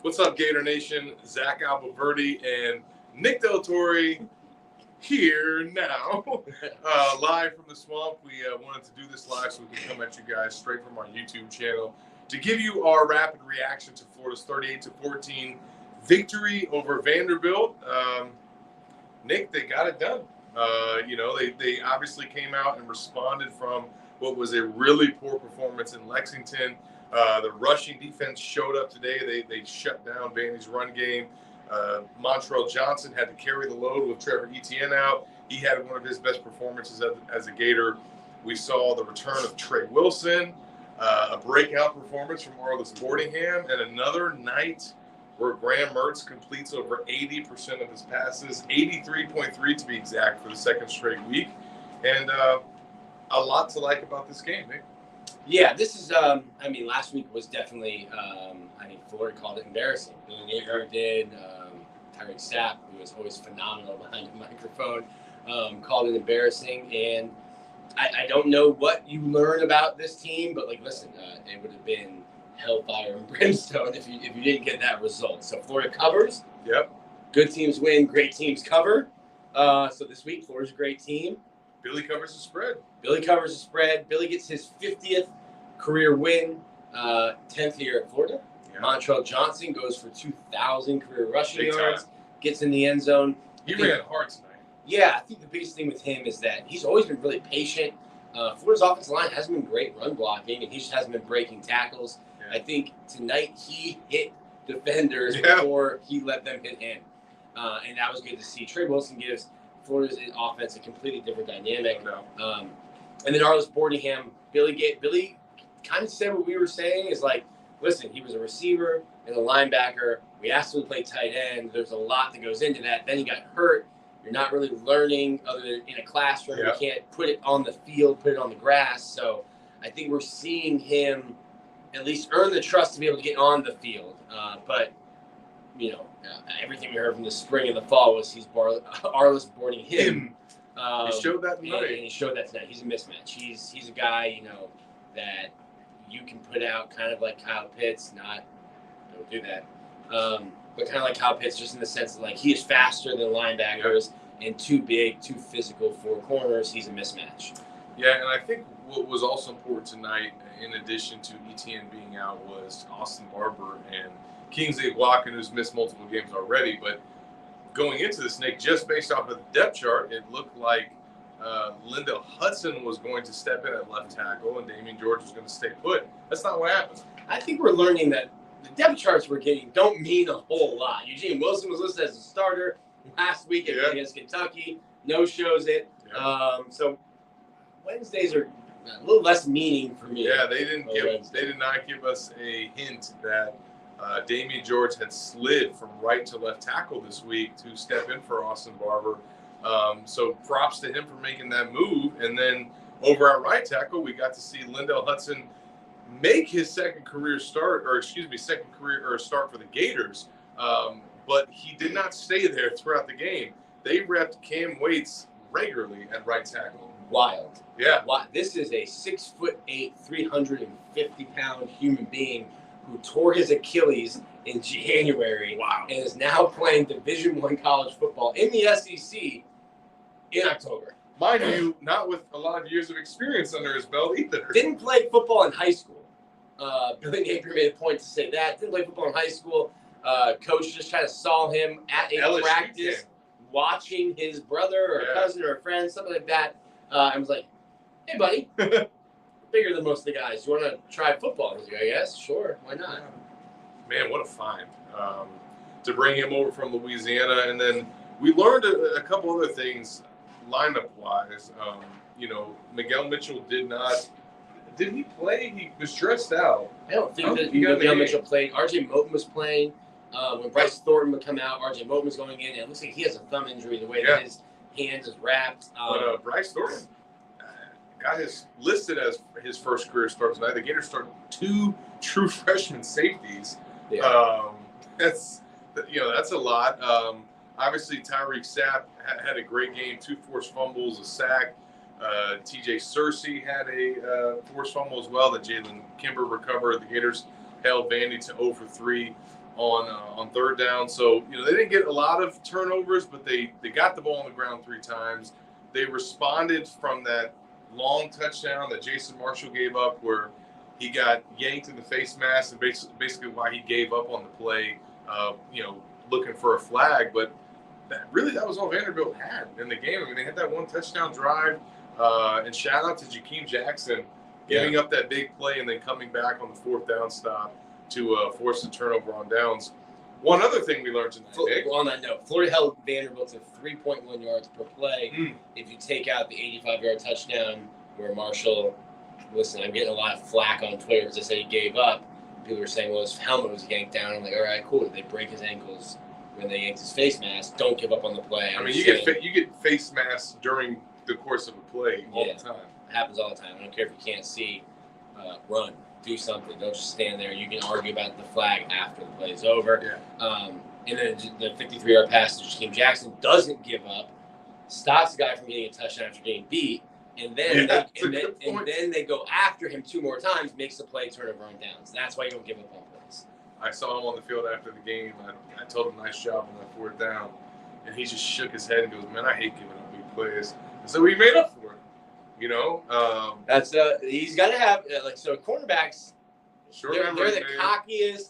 What's up, Gator Nation? Zach Albaverdi and Nick Del Torre here now, live from the swamp. We wanted to do this live so we can come at you guys straight from our YouTube channel to give you our rapid reaction to Florida's 38-14 victory over Vanderbilt. Nick, they got it done. They obviously came out and responded from what was a really poor performance in Lexington. The rushing defense showed up today. They shut down Vandy's run game. Montrell Johnson had to carry the load with Trevor Etienne out. He had one of his best performances as a Gator. We saw the return of Trey Wilson, a breakout performance from Arliss Boardingham, and another night where Graham Mertz completes over 80% of his passes, 83.3 to be exact, for the second straight week. And a lot to like about this game, Nick. Yeah, this is, last week was definitely, Florida called it embarrassing. Napier did, Tyreek Sapp, who was always phenomenal behind the microphone, called it embarrassing. And I don't know what you learn about this team, but, listen, it would have been hellfire and brimstone if you didn't get that result. So Florida covers. Yep. Good teams win, great teams cover. So this week, Florida's a great team. Billy covers the spread. Billy covers the spread. Billy gets his 50th career win, 10th here at Florida. Yeah. Montrell Johnson goes for 2,000 career rushing yards, gets in the end zone. He ran hard tonight. Yeah, I think the biggest thing with him is that he's always been really patient. Florida's offensive line hasn't been great run blocking, and he just hasn't been breaking tackles. Yeah. I think tonight he hit defenders before he let them hit him, and that was good to see. Trey Wilson gives Florida's offense a completely different dynamic. And then Arliss Boardingham, Billy kind of said what we were saying is listen, he was a receiver and a linebacker. We asked him to play tight end. There's a lot that goes into that. Then he got hurt. You're not really learning other than in a classroom. You can't put it on the field, put it on the grass. So I think we're seeing him at least earn the trust to be able to get on the field. But everything we heard from the spring and the fall was he's Arliss boarding him. He showed that tonight. And he showed that tonight. He's a mismatch. He's a guy, that you can put out kind of like Kyle Pitts. Don't do that. But kind of like Kyle Pitts, just in the sense that he is faster than linebackers and too big, too physical for corners. He's a mismatch. Yeah, and I think what was also important tonight, in addition to Etienne being out, was Austin Barber and Kingsley Walken, who's missed multiple games already. But going into this, Nick, just based off of the depth chart, it looked like Lindell Hudson was going to step in at left tackle and Damian George was going to stay put. That's not what happened. I think we're learning that the depth charts we're getting don't mean a whole lot. Eugene Wilson was listed as a starter last week against Kentucky. No shows it. Yeah. So Wednesdays are a little less meaning for me. Yeah, they did not give us a hint that Damian George had slid from right to left tackle this week to step in for Austin Barber. So props to him for making that move. And then over at right tackle, we got to see Lindell Hudson make his second career start for the Gators. But he did not stay there throughout the game. They repped Cam Waits regularly at right tackle. Wild. Yeah. This is a 6'8", 350-pound human being who tore his Achilles in January. Wow. And is now playing Division I college football in the SEC in October. Mind you, not with a lot of years of experience under his belt either. Didn't play football in high school. Billy Napier made a point to say that. Didn't play football in high school. Coach just kind of saw him at a practice watching his brother or cousin or a friend, something like that, and was like, hey, buddy, bigger than most of the guys. You want to try football? He's like, I guess, sure, why not? Man, what a find. To bring him over from Louisiana. And then we learned a couple other things lineup-wise. Miguel Mitchell did he play? He was dressed out. I don't think that Miguel Mitchell played. R.J. Moten was playing. When Bryce Thornton would come out, R.J. Moten was going in. And it looks like he has a thumb injury the way that his hands is wrapped. But Bryce Thornton got listed as his first career start tonight. The Gators start 2 true freshman safeties. Yeah. That's a lot. Obviously, Tyreek Sapp had a great game, 2 forced fumbles, a sack. TJ Searcy had a forced fumble as well that Jalen Kimber recovered. The Gators held Vandy to 0 for 3 on third down. So they didn't get a lot of turnovers, but they got the ball on the ground 3 times. They responded from that long touchdown that Jason Marshall gave up, where he got yanked in the face mask, and basically why he gave up on the play. Looking for a flag, but that was all Vanderbilt had in the game. I mean, they had that 1 touchdown drive, and shout out to Jakeem Jackson giving up that big play and then coming back on the 4th down stop to force a turnover on downs. One other thing we learned tonight, on that note, Florida held Vanderbilt to 3.1 yards per play. If you take out the 85-yard touchdown where Marshall, listen, I'm getting a lot of flack on Twitter because I said he gave up. People were saying, well, his helmet was yanked down. I'm like, all right, cool. Did they break his ankles when they yanked his face mask? Don't give up on the play. I mean, you get face masks during the course of a play all the time. It happens all the time. I don't care if you can't see. Run. Do something. Don't just stand there. You can argue about the flag after the play is over. Yeah. And then the 53-yard pass to Jakeem Jackson doesn't give up. Stops the guy from getting a touchdown after getting beat. And then then they go after him 2 more times, makes the play, turnover on downs. That's why you don't give up on plays. I saw him on the field after the game. I told him nice job on that 4th down, and he just shook his head and goes, "Man, I hate giving up big plays." And so he made up for it. That's he's got to have cornerbacks. They're the cockiest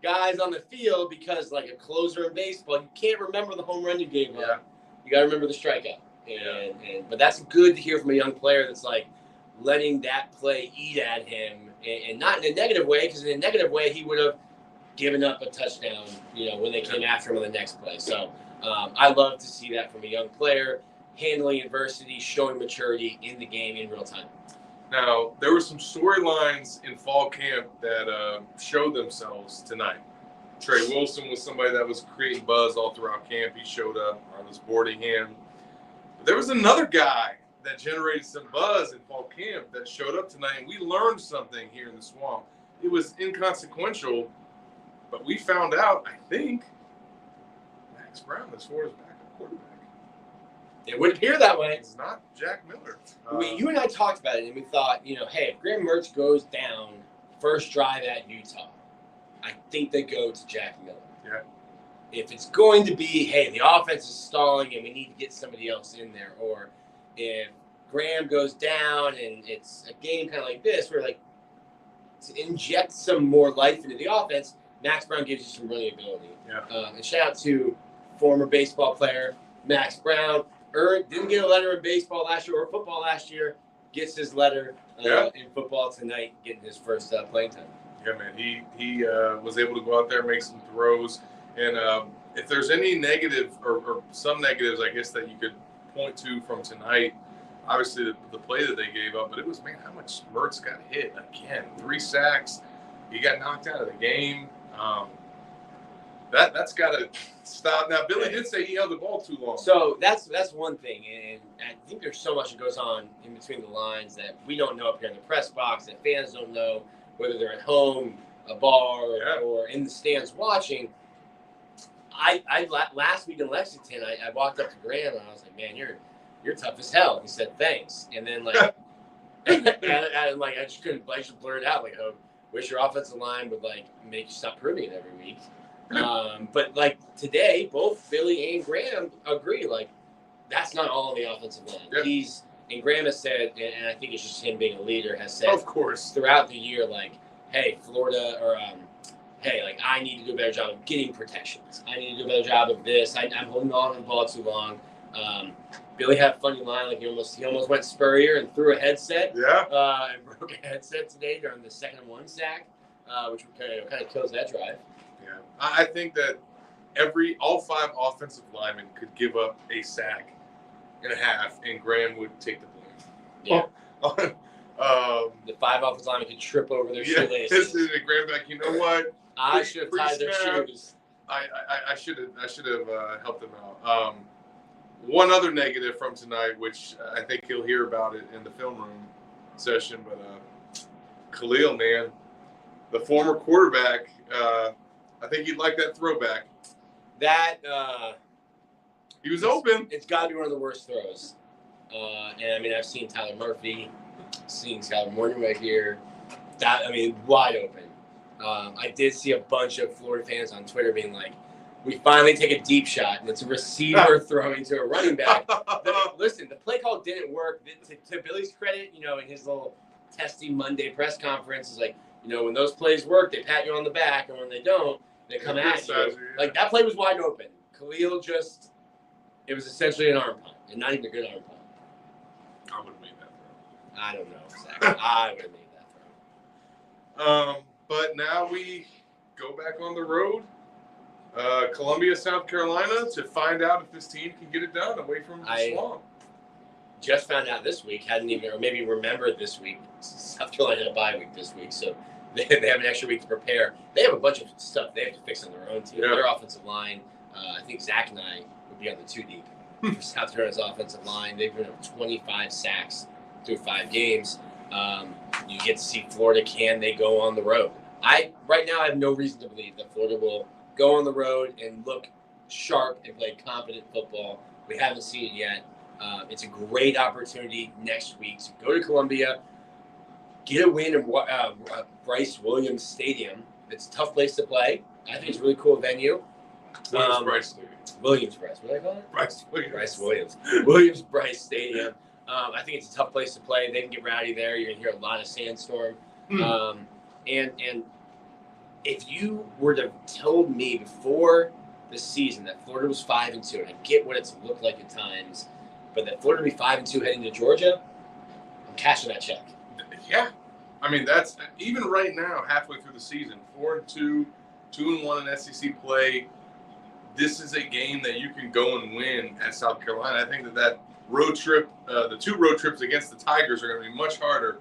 guys on the field because like a closer in baseball, you can't remember the home run you gave up. You got to remember the strikeout. But that's good to hear from a young player that's like letting that play eat at him, and not in a negative way, because in a negative way he would have given up a touchdown, when they came after him on the next play. So I love to see that from a young player, handling adversity, showing maturity in the game in real time. Now, there were some storylines in fall camp that showed themselves tonight. Trey Wilson was somebody that was creating buzz all throughout camp. He showed up. Arliss Boardingham. But there was another guy that generated some buzz in fall camp that showed up tonight, and we learned something here in the Swamp. It was inconsequential, but we found out, I think, Max Brown is Florida's backup quarterback. It would appear that way. It's not Jack Miller. You and I talked about it, and we thought, hey, if Graham Mertz goes down first drive at Utah, I think they go to Jack Miller. Yeah. If it's going to be, hey, the offense is stalling and we need to get somebody else in there, or if Graham goes down and it's a game kind of like this where, like, to inject some more life into the offense, Max Brown gives you some running ability. Yeah. And shout out to former baseball player Max Brown. Didn't get a letter in baseball last year or football last year. Gets his letter in football tonight, getting his first playing time. Yeah, man. He was able to go out there and make some throws. And if there's any negative or some negatives, I guess, that you could point to from tonight, obviously the play that they gave up, but it was, man, how much Mertz got hit again. 3 sacks. He got knocked out of the game. That's got to stop. Now, Billy did say he held the ball too long. So that's one thing, and I think there's so much that goes on in between the lines that we don't know up here in the press box, that fans don't know, whether they're at home, a bar, or in the stands watching. I last week in Lexington, I walked up to Graham and I was like, "Man, you're tough as hell." He said, "Thanks," and then like, I just couldn't. I just blurted out like, "Oh, wish your offensive line would like make you stop proving it every week." But like today, both Billy and Graham agree, like that's not all on the offensive line. Yep. And Graham has said, and I think it's just him being a leader, has said, of course, throughout the year, like, hey, Florida, or hey, like I need to do a better job of getting protections. I need to do a better job of this. I'm holding on to the ball too long. Billy had a funny line, like he almost went Spurrier and threw a headset. Yeah. And broke a headset today during the 2nd-and-1 sack, which kind of kills that drive. Yeah, I think that all 5 offensive linemen could give up a sack and a half, and Graham would take the blame. Yeah. The 5 offensive linemen could trip over their shoelaces. And Graham back, you know what? I should have tied their shoes. I should have helped them out. One other negative from tonight, which I think you'll hear about it in the film room session, but Khalil, man, the former quarterback. I think he'd like that throwback. He was open. It's got to be one of the worst throws. And I mean, I've seen Tyler Murphy, seen Skyler Morning right here. Wide open. I did see a bunch of Florida fans on Twitter being like, we finally take a deep shot, and it's a receiver throwing to a running back. Listen, the play call didn't work. To Billy's credit, in his little testy Monday press conference, is like, when those plays work, they pat you on the back, and when they don't, they come at you. Yeah. Like, that play was wide open. Khalil it was essentially an arm punt, and not even a good arm punt. I would have made that throw. I don't know, Zach. I would have made that throw. But now we go back on the road. Columbia, South Carolina, to find out if this team can get it done away from the Swamp. Just found out this week, hadn't even, or maybe remembered this week. South Carolina had a bye week this week, so they have an extra week to prepare. They have a bunch of stuff they have to fix on their own team. Yeah. Their offensive line, I think Zach and I would be on the 2 deep for South Carolina's offensive line. They've been up 25 sacks through 5 games. You get to see Florida. Can they go on the road? Right now, I have no reason to believe that Florida will go on the road and look sharp and play competent football. We haven't seen it yet. It's a great opportunity next week to go to Columbia, get a win in Bryce Williams Stadium. It's a tough place to play. I think it's a really cool venue. Bryce Stadium. Williams-Brice. What did I call it? Bryce Williams. Williams-Brice Stadium. I think it's a tough place to play. They can get rowdy there. You're going to hear a lot of sandstorm. And if you were to have told me before the season that Florida was 5-2, and I get what it's looked like at times, but that Florida would be 5-2 heading to Georgia, I'm cashing that check. Yeah. I mean, that's even right now, halfway through the season, 4-2, 2-1 in SEC play. This is a game that you can go and win at South Carolina. I think that road trip, the 2 road trips against the Tigers are going to be much harder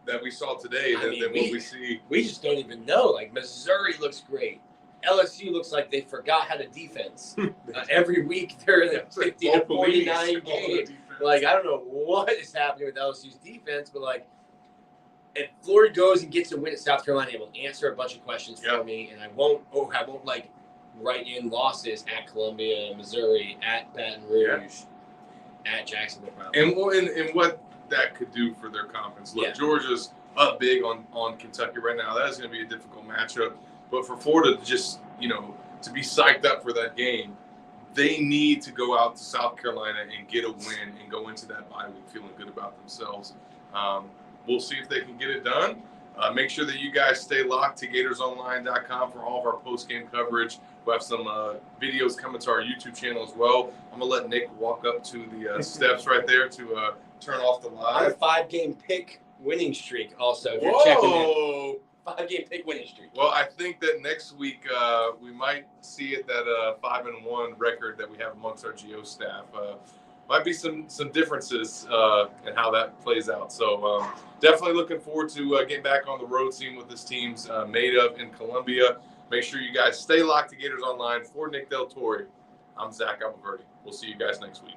that we saw today than what we see. We just don't even know. Like, Missouri looks great. LSU looks like they forgot how to defense. Every week they're in a 50 to 49 game. Like, I don't know what is happening with LSU's defense, but like, if Florida goes and gets a win at South Carolina, it will answer a bunch of questions for me, and I won't like write in losses at Columbia, Missouri, at Baton Rouge, at Jacksonville. Probably. And what that could do for their confidence. Look, Georgia's up big on Kentucky right now. That is going to be a difficult matchup. But for Florida to just, to be psyched up for that game, they need to go out to South Carolina and get a win and go into that bye week feeling good about themselves. We'll see if they can get it done. Make sure that you guys stay locked to GatorsOnline.com for all of our post-game coverage. We'll have some videos coming to our YouTube channel as well. I'm going to let Nick walk up to the steps right there to turn off the live. On a 5-game pick winning streak also. If you're checking in. 5-game pick winning streak. Well, I think that next week we might see it that 5-1 record that we have amongst our GO staff. Might be some differences in how that plays out. So definitely looking forward to getting back on the road, seeing what this team's made of in Columbia. Make sure you guys stay locked to Gators Online. For Nick Del Torre, I'm Zach Albuquerque. We'll see you guys next week.